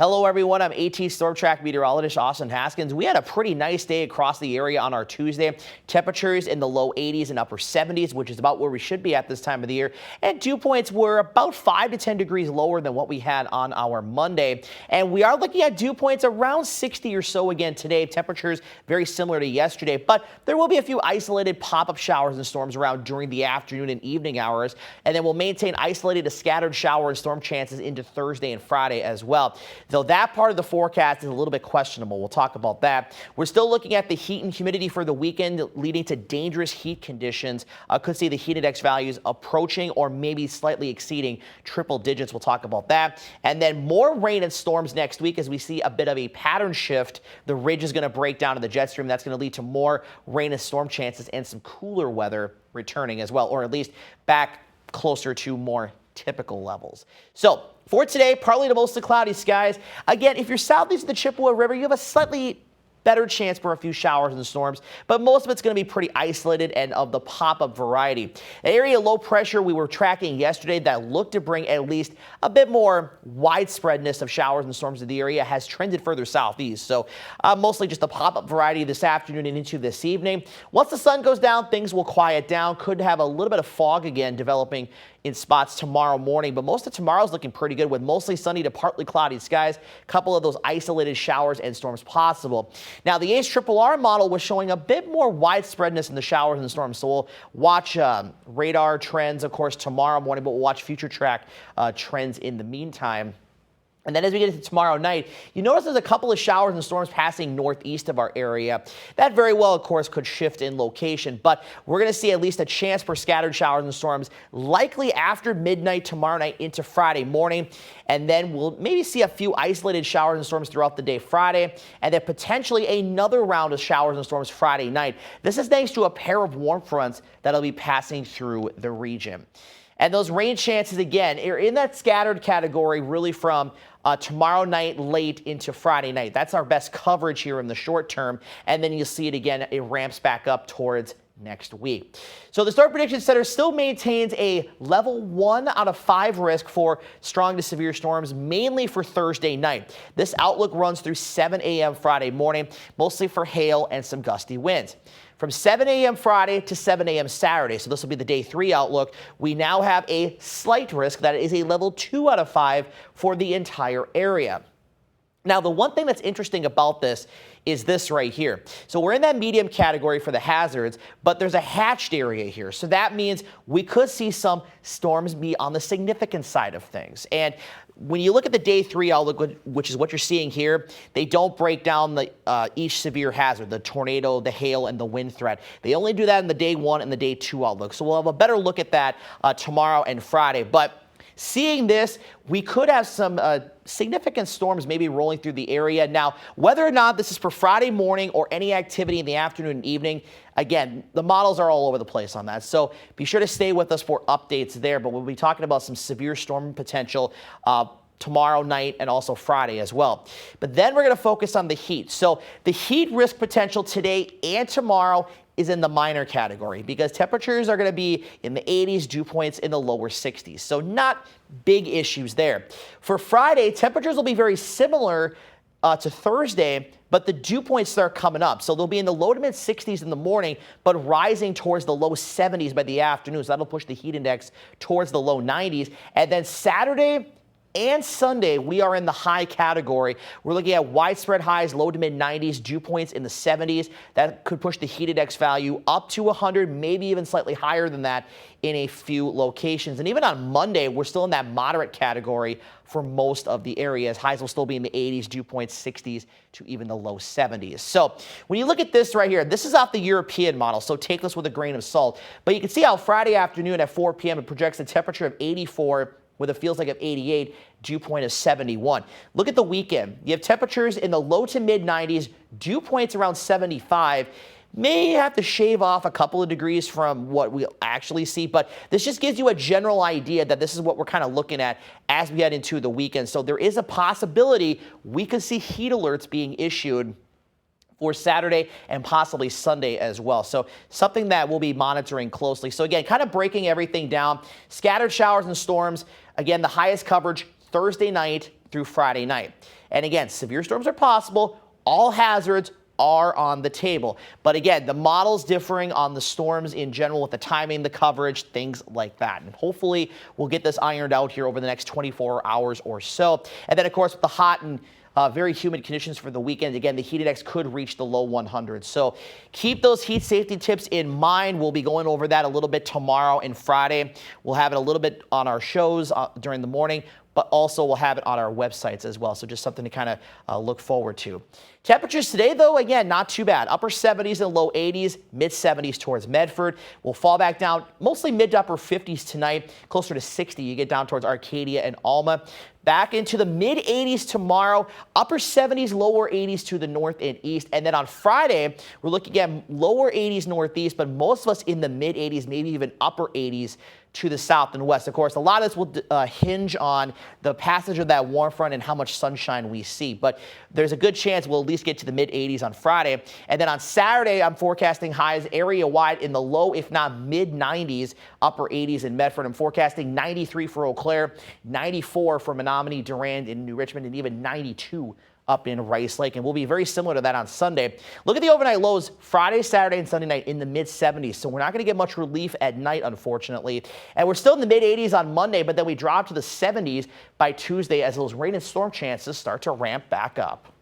Hello everyone, I'm AT Storm Track meteorologist Austin Haskins. We had a pretty nice day across the area on our Tuesday. Temperatures in the low 80s and upper 70s, which is about where we should be at this time of the year. And dew points were about 5 to 10 degrees lower than what we had on our Monday. And we are looking at dew points around 60 or so again today. Temperatures very similar to yesterday, but there will be a few isolated pop-up showers and storms around during the afternoon and evening hours. And then we'll maintain isolated to scattered shower and storm chances into Thursday and Friday as well. Though that part of the forecast is a little bit questionable. We'll talk about that. We're still looking at the heat and humidity for the weekend, leading to dangerous heat conditions. Could see the heat index values approaching or maybe slightly exceeding triple digits. We'll talk about that. And then more rain and storms next week as we see a bit of a pattern shift. The ridge is going to break down to the jet stream. That's going to lead to more rain and storm chances and some cooler weather returning as well, or at least back closer to more typical levels. So for today, partly to mostly cloudy skies. Again, if you're southeast of the Chippewa River, you have a slightly better chance for a few showers and storms, but most of it's going to be pretty isolated and of the pop-up variety. The area low pressure we were tracking yesterday that looked to bring at least a bit more widespreadness of showers and storms to the area has trended further southeast. So mostly just the pop-up variety this afternoon and into this evening. Once the sun goes down, things will quiet down. Could have a little bit of fog again developing in spots tomorrow morning, but most of tomorrow's looking pretty good with mostly sunny to partly cloudy skies. A couple of those isolated showers and storms possible. Now, the ACE-RRR model was showing a bit more widespreadness in the showers and storms, so we'll watch radar trends, of course, tomorrow morning, but we'll watch future track trends in the meantime. And then as we get into tomorrow night, you notice there's a couple of showers and storms passing northeast of our area. That very well, of course, could shift in location, but we're going to see at least a chance for scattered showers and storms likely after midnight tomorrow night into Friday morning. And then we'll maybe see a few isolated showers and storms throughout the day Friday, and then potentially another round of showers and storms Friday night. This is thanks to a pair of warm fronts that'll be passing through the region. And those rain chances, again, are in that scattered category really from tomorrow night late into Friday night. That's our best coverage here in the short term. And then you'll see it again. It ramps back up towards next week. So the Storm Prediction Center still maintains a level 1 out of 5 risk for strong to severe storms, mainly for Thursday night. This outlook runs through 7 a.m. Friday morning, mostly for hail and some gusty winds. From 7 a.m. Friday to 7 a.m. Saturday, so this will be the day 3 outlook, we now have a slight risk that is a level 2 out of 5 for the entire area. Now, the one thing that's interesting about this is this right here. So we're in that medium category for the hazards, but there's a hatched area here. So that means we could see some storms be on the significant side of things. And when you look at the day 3 outlook, which is what you're seeing here, they don't break down the each severe hazard, the tornado, the hail, and the wind threat. They only do that in the day 1 and the day 2 outlook. So we'll have a better look at that tomorrow and Friday. But seeing this, we could have some significant storms maybe rolling through the area. Now, whether or not this is for Friday morning or any activity in the afternoon and evening, again, the models are all over the place on that. So be sure to stay with us for updates there. But we'll be talking about some severe storm potential tomorrow night and also Friday as well. But then we're going to focus on the heat. So the heat risk potential today and tomorrow is in the minor category because temperatures are going to be in the 80s, dew points in the lower 60s. So not big issues there. For Friday, temperatures will be very similar to Thursday, but the dew points start coming up. So they'll be in the low to mid 60s in the morning, but rising towards the low 70s by the afternoon. So that'll push the heat index towards the low 90s. And then Saturday and Sunday, we are in the high category. We're looking at widespread highs, low to mid 90s, dew points in the 70s. That could push the heat index value up to 100, maybe even slightly higher than that in a few locations. And even on Monday, we're still in that moderate category for most of the areas. Highs will still be in the 80s, dew points 60s to even the low 70s. So when you look at this right here, this is off the European model, so take this with a grain of salt. But you can see how Friday afternoon at 4 p.m. it projects a temperature of 84 with a feels like of 88, dew point of 71. Look at the weekend. You have temperatures in the low to mid 90s, dew points around 75. May have to shave off a couple of degrees from what we'll actually see, but this just gives you a general idea that this is what we're kind of looking at as we head into the weekend. So there is a possibility we could see heat alerts being issued for Saturday and possibly Sunday as well. So something that we'll be monitoring closely. So again, kind of breaking everything down. Scattered showers and storms. Again, the highest coverage Thursday night through Friday night. And again, severe storms are possible. All hazards are on the table. But again, the model's differing on the storms in general with the timing, the coverage, things like that. And hopefully we'll get this ironed out here over the next 24 hours or so. And then, of course, with the hot and very humid conditions for the weekend, again, the heat index could reach the low 100s. So keep those heat safety tips in mind. We'll be going over that a little bit tomorrow and Friday. We'll have it a little bit on our shows during the morning, but also we'll have it on our websites as well. So just something to kind of look forward to. Temperatures today, though, again, not too bad. Upper 70s and low 80s, mid 70s towards Medford. We'll fall back down mostly mid to upper 50s tonight, closer to 60. You get down towards Arcadia and Alma. Back into the mid 80s tomorrow, upper 70s, lower 80s to the north and east. And then on Friday, we're looking at lower 80s northeast, but most of us in the mid 80s, maybe even upper 80s to the south and west. Of course, a lot of this will hinge on the passage of that warm front and how much sunshine we see. But there's a good chance we'll at least get to the mid 80s on Friday. And then on Saturday, I'm forecasting highs area wide in the low, if not mid 90s, upper 80s in Medford. I'm forecasting 93 for Eau Claire, 94 for Menominee, Durand, and New Richmond, and even 92 up in Rice Lake, and we'll be very similar to that on Sunday. Look at the overnight lows Friday, Saturday, and Sunday night in the mid 70s. So we're not going to get much relief at night, unfortunately. And we're still in the mid 80s on Monday, but then we drop to the 70s by Tuesday as those rain and storm chances start to ramp back up.